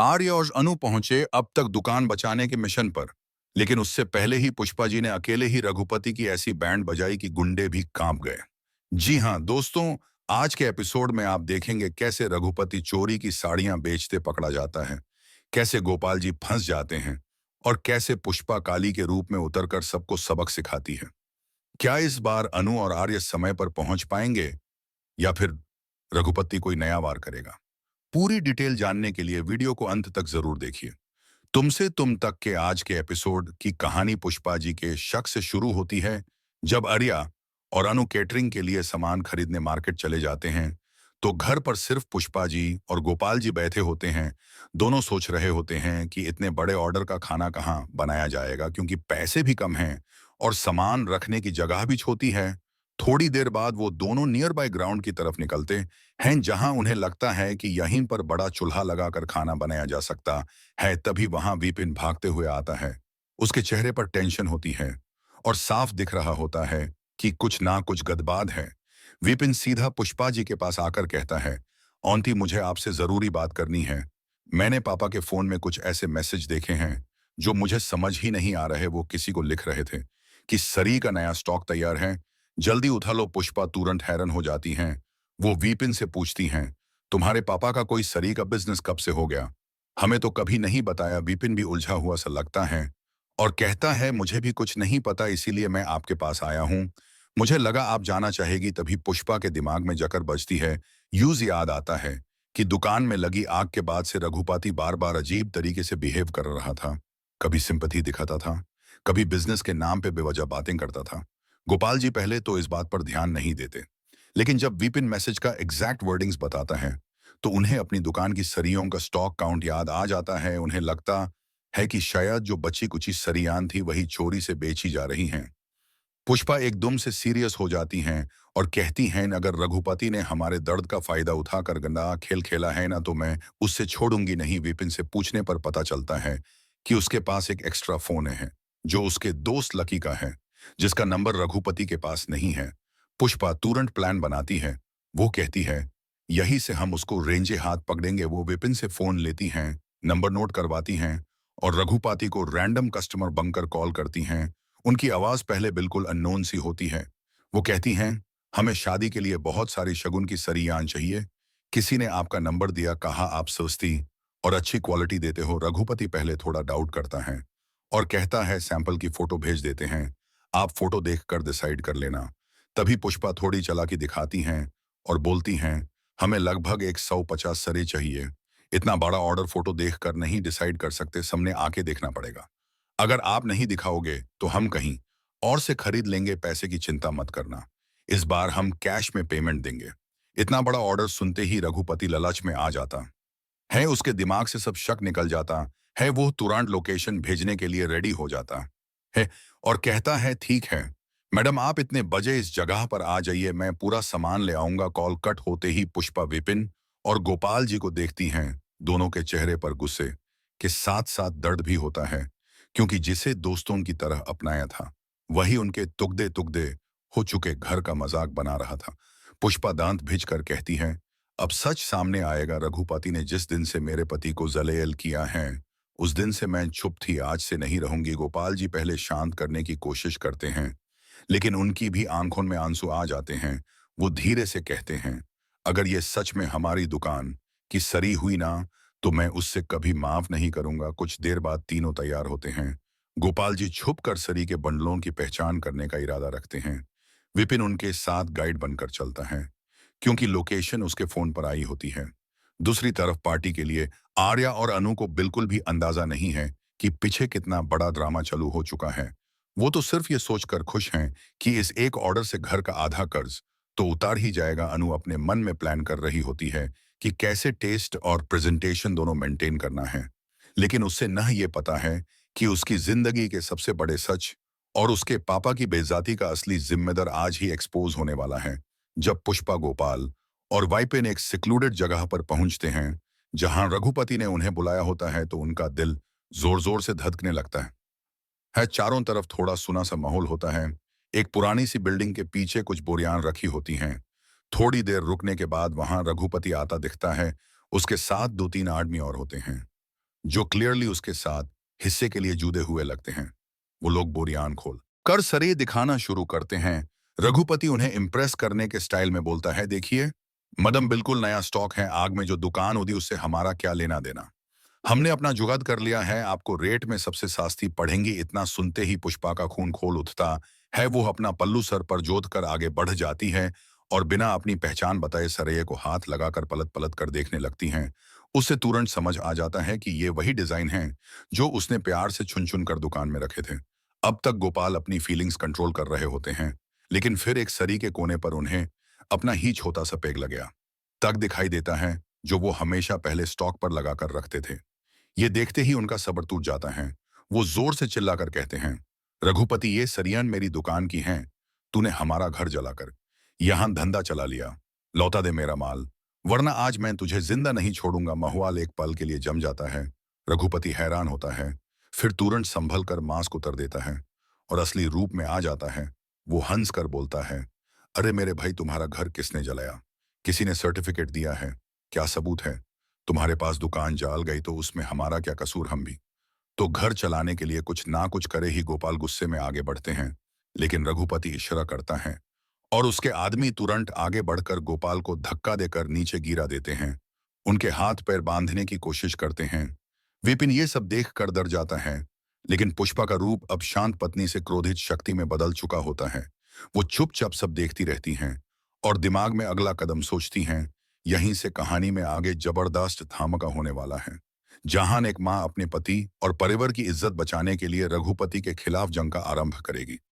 आर्य और अनु पहुंचे अब तक दुकान बचाने के मिशन पर। लेकिन उससे पहले ही पुष्पा जी ने अकेले ही रघुपति की ऐसी बैंड बजाई कि गुंडे भी कांप गए। जी हाँ दोस्तों, आज के एपिसोड में आप देखेंगे कैसे रघुपति चोरी की साड़ियां बेचते पकड़ा जाता है, कैसे गोपाल जी फंस जाते हैं और कैसे पुष्पा काली के रूप में उतरकर सबको सबक सिखाती है। क्या इस बार अनु और आर्य समय पर पहुंच पाएंगे या फिर रघुपति कोई नया वार करेगा? पूरी डिटेल जानने के लिए वीडियो को अंत तक जरूर देखिए। तुमसे तुम तक के आज के एपिसोड की कहानी पुष्पा जी के शक से शुरू होती है। जब आर्या और अनु केटरिंग के लिए सामान खरीदने मार्केट चले जाते हैं तो घर पर सिर्फ पुष्पा जी और गोपाल जी बैठे होते हैं। दोनों सोच रहे होते हैं कि इतने बड़े ऑर्डर का खाना कहाँ बनाया जाएगा, क्योंकि पैसे भी कम हैं और सामान रखने की जगह भी छोटी है। थोड़ी देर बाद वो दोनों नियर बाय ग्राउंड की तरफ निकलते हैं, जहां उन्हें लगता है कि यहीं पर बड़ा चूल्हा लगाकर खाना बनाया जा सकता है। तभी वहां विपिन भागते हुए आता है। उसके चेहरे पर टेंशन होती है और साफ दिख रहा होता है कि कुछ ना कुछ गड़बड़ है। विपिन सीधा पुष्पा जी के पास आकर कहता है, "आंटी, मुझे आपसे जरूरी बात करनी है। मैंने पापा के फोन में कुछ ऐसे मैसेज देखे हैं जो मुझे समझ ही नहीं आ रहे। वो किसी को लिख रहे थे कि सरी का नया स्टॉक तैयार है, जल्दी उठा लो।" पुष्पा तुरंत हैरान हो जाती हैं। वो विपिन से पूछती हैं, "तुम्हारे पापा का कोई सरी का बिजनेस कब से हो गया? हमें तो कभी नहीं बताया।" विपिन भी उलझा हुआ सा लगता है और कहता है, "मुझे भी कुछ नहीं पता, इसीलिए मैं आपके पास आया हूँ। मुझे लगा आप जाना चाहेगी।" तभी पुष्पा के दिमाग में जकर बजती है। यूज याद आता है कि दुकान में लगी आग के बाद से रघुपति बार बार अजीब तरीके से बिहेव कर रहा था। कभी सिंपैथी दिखाता था, कभी बिजनेस के नाम पे बेवजह बातें करता था। गोपाल जी पहले तो इस बात पर ध्यान नहीं देते, लेकिन जब विपिन मैसेज का एग्जैक्ट वर्डिंग्स बताता है तो उन्हें अपनी दुकान की सरियों का स्टॉक काउंट याद आ जाता है। उन्हें लगता है कि शायद जो बची कुची सरियान थी वही चोरी से बेची जा रही हैं। पुष्पा एकदम से सीरियस हो जाती हैं और कहती हैं, "अगर रघुपति ने हमारे दर्द का फायदा उठाकर गंदा खेल खेला है ना, तो मैं उससे छोड़ूंगी नहीं।" विपिन से पूछने पर पता चलता है कि उसके पास एक एक्स्ट्रा फोन है जो उसके दोस्त लकी का है, जिसका नंबर रघुपति के पास नहीं है। पुष्पा तुरंत प्लान बनाती है। वो कहती है, "यही से हम उसको रेंजे हाथ पकड़ेंगे।" वो विपिन से फोन लेती हैं, नंबर नोट करवाती हैं और रघुपति को रैंडम कस्टमर बनकर कॉल करती हैं। उनकी आवाज पहले बिल्कुल अननोन सी होती है। वो कहती हैं, "हमें शादी के लिए बहुत सारी शगुन की सरियां चाहिए। किसी ने आपका नंबर दिया, कहा आप सस्ती और अच्छी क्वालिटी देते हो।" रघुपति पहले थोड़ा डाउट करता है और कहता है, "सैंपल की फोटो भेज देते हैं, आप फोटो देखकर डिसाइड कर लेना।" तभी पुष्पा थोड़ी चालाकी दिखाती हैं और बोलती हैं, "हमें लगभग 150 सरे चाहिए। इतना बड़ा ऑर्डर फोटो देखकर नहीं डिसाइड कर सकते, सामने आके देखना पड़ेगा। अगर आप नहीं दिखाओगे तो हम कहीं और से खरीद लेंगे, पैसे की चिंता मत करना। इस बार हम कैश में पेमेंट देंगे।" इतना बड़ा ऑर्डर सुनते ही रघुपति लालच में आ जाता है। उसके दिमाग से सब शक निकल जाता है। वो तुरंत लोकेशन भेजने के लिए रेडी हो जाता है और कहता है, "ठीक है मैडम, आप इतने बजे इस जगह पर आ जाइए, मैं पूरा सामान ले आऊंगा।" कॉल कट होते ही पुष्पा विपिन और गोपाल जी को देखती हैं। दोनों के चेहरे पर गुस्से के साथ साथ दर्द भी होता है, क्योंकि जिसे दोस्तों की तरह अपनाया था वही उनके तुगदे तुगदे हो चुके घर का मजाक बना रहा था। पुष्पा दांत भिज कर कहती है, "अब सच सामने आएगा। रघुपति ने जिस दिन से मेरे पति को जलेल किया है उस दिन से मैं चुप थी, आज से नहीं रहूंगी।" गोपाल जी पहले शांत करने की कोशिश करते हैं, लेकिन उनकी भी आंखों में आंसू आ जाते हैं। वो धीरे से कहते हैं, "अगर ये सच में हमारी दुकान की सरी हुई ना, तो मैं उससे कभी माफ नहीं करूंगा।" कुछ देर बाद तीनों तैयार होते हैं। गोपाल जी छुप कर सरी के बंडलों की पहचान करने का इरादा रखते हैं। विपिन उनके साथ गाइड बनकर चलता है, क्योंकि लोकेशन उसके फोन पर आई होती है। दूसरी तरफ पार्टी के लिए आर्या और अनु को बिल्कुल भी अंदाजा नहीं है कि पीछे कितना बड़ा ड्रामा चालू हो चुका है। वो तो सिर्फ ये सोचकर खुश हैं कि इस एक ऑर्डर से घर का आधा कर्ज तो उतार ही जाएगा। अनु अपने मन में प्लान कर रही होती है कि कैसे टेस्ट और प्रेजेंटेशन दोनों मेंटेन करना है, लेकिन उसे न ये पता है कि उसकी जिंदगी के सबसे बड़े सच और उसके पापा की बेइज्जती का असली जिम्मेदार आज ही एक्सपोज होने वाला है। जब पुष्पा, गोपाल और वाइपेन एक सिक्लूडेड जगह पर पहुंचते हैं जहां रघुपति ने उन्हें बुलाया होता है, तो उनका दिल जोर जोर से धड़कने लगता है। चारों तरफ थोड़ा सुना सा माहौल होता है। एक पुरानी सी बिल्डिंग के पीछे कुछ बोरियां रखी होती हैं। थोड़ी देर रुकने के बाद वहां रघुपति आता दिखता है। उसके साथ दो तीन आदमी और होते हैं। जो क्लियरली उसके साथ हिस्से के लिए जुड़े हुए लगते हैं। वो लोग बोरियान खोल कर सरे दिखाना शुरू करते हैं। रघुपति उन्हें इम्प्रेस करने के स्टाइल में बोलता है, देखिए मदम, बिल्कुल नया स्टॉक है, आग में जो दुकान होगी उससे हमारा क्या लेना देना। हमने अपना जुगाड़ कर लिया है, आपको रेट में सबसे सस्ती पड़ेंगी। इतना सुनते ही पुष्पा का खून खोल उठता है। वो अपना पल्लू सर पर जोत कर आगे बढ़ जाती है और बिना अपनी पहचान बताए सरैया को हाथ लगाकर पलट पलट कर देखने लगती हैं। उसे तुरंत समझ आ जाता है कि ये वही डिजाइन है जो उसने प्यार से चुन चुन कर दुकान में रखे थे। अब तक गोपाल अपनी फीलिंग्स कंट्रोल कर रहे होते हैं, लेकिन फिर एक सरी के कोने पर उन्हें अपना ही छोटा सा पेग लग गया तक दिखाई देता है, जो वो हमेशा पहले स्टॉक पर लगाकर रखते थे। ये देखते ही उनका सब्र टूट जाता है। वो जोर से चिल्लाकर कहते हैं, रघुपति, ये सरियन मेरी दुकान की हैं। तूने हमारा घर जलाकर यहां धंधा चला लिया। लौटा दे मेरा माल, वरना आज मैं तुझे जिंदा नहीं छोड़ूंगा। महुआल एक पल के लिए जम जाता है। रघुपति हैरान होता है, फिर तुरंत संभल कर मास्क उतर देता है और असली रूप में आ जाता है। वो हंस कर बोलता है, अरे मेरे भाई, तुम्हारा घर किसने जलाया? किसी ने सर्टिफिकेट दिया है? क्या सबूत है? तुम्हारे पास दुकान जाल गई तो उसमें हमारा क्या कसूर? हम भी तो घर चलाने के लिए कुछ ना कुछ करे ही। गोपाल गुस्से में आगे बढ़ते हैं, लेकिन रघुपति इशारा करता है और उसके आदमी तुरंत आगे बढ़कर गोपाल को धक्का देकर नीचे गिरा देते हैं। उनके हाथ पैर बांधने की कोशिश करते हैं। विपिन ये सब देख कर डर जाता है, लेकिन पुष्पा का रूप अब शांत पत्नी से क्रोधित शक्ति में बदल चुका होता है। वो चुपचाप सब देखती रहती हैं और दिमाग में अगला कदम सोचती हैं। यहीं से कहानी में आगे जबरदस्त धामाका होने वाला है, जहां एक माँ अपने पति और परिवार की इज्जत बचाने के लिए रघुपति के खिलाफ जंग का आरंभ करेगी।